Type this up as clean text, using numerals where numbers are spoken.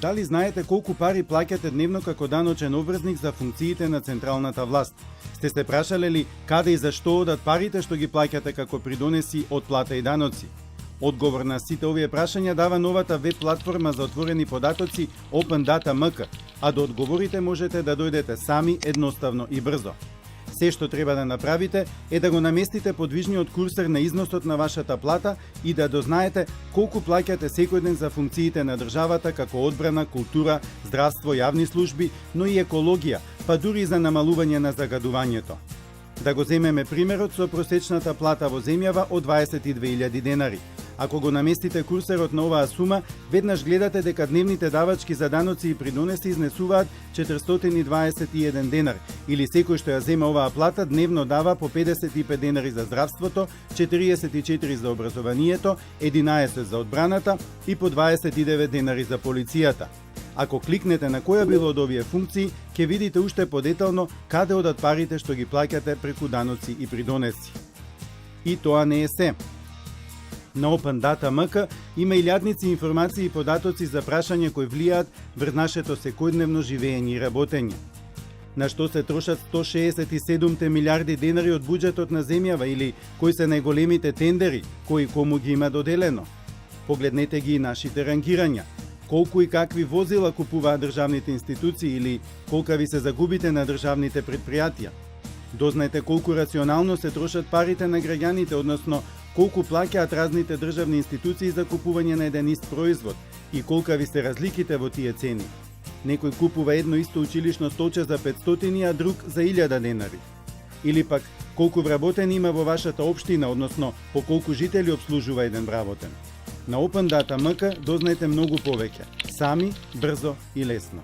Дали знаете колку пари плаќате дневно како даночен обврзник за функциите на централната власт? Сте се прашале ли каде и за што одат парите што ги плаќате како придонеси од плата и даноци? Одговор на сите овие прашања дава новата веб платформа за отворени податоци Open Data MK, а да одговорите можете да дојдете сами, едноставно и брзо. Се што треба да направите е да го наместите подвижниот курсор на износот на вашата плата и да дознаете колку плаќате секој ден за функциите на државата како одбрана, култура, здравство, јавни служби, но и екологија, па дури и за намалување на загадувањето. Да го земеме примерот со просечната плата во земјава од 22.000 денари. Ако го наместите курсорот на оваа сума, веднаш гледате дека дневните давачки за даноци и придонеси изнесуваат 421 денар, или секој што ја зема оваа плата дневно дава по 55 денари за здравството, 44 за образованието, 11 за одбраната и по 29 денари за полицијата. Ако кликнете на која било од овие функции, ќе видите уште подетално каде одат парите што ги плаќате преку даноци и придонеси. И тоа не е се. На Open Data MK има илјадници информации и податоци за прашања кои влијаат врз нашето секојдневно живење и работење. На што се трошат 167 милиарди денари од буџетот на земјава или кои се најголемите тендери, кои кому ги има доделено. Погледнете ги и нашите рангирања. Колку и какви возила купуваат државните институции или колкави се загубите на државните предпријатија. Дознајте колку рационално се трошат парите на граѓаните, односно колку плаќаат разните државни институции за купување на еден ист производ и колкави се разликите во тие цени. Некој купува едно исто училишно столче за 500, а друг за 1000 денари. Или пак колку вработени има во вашата општина, односно по колку жители обслужува еден вработен. На Open Data MK дознајте многу повеќе, сами, брзо и лесно.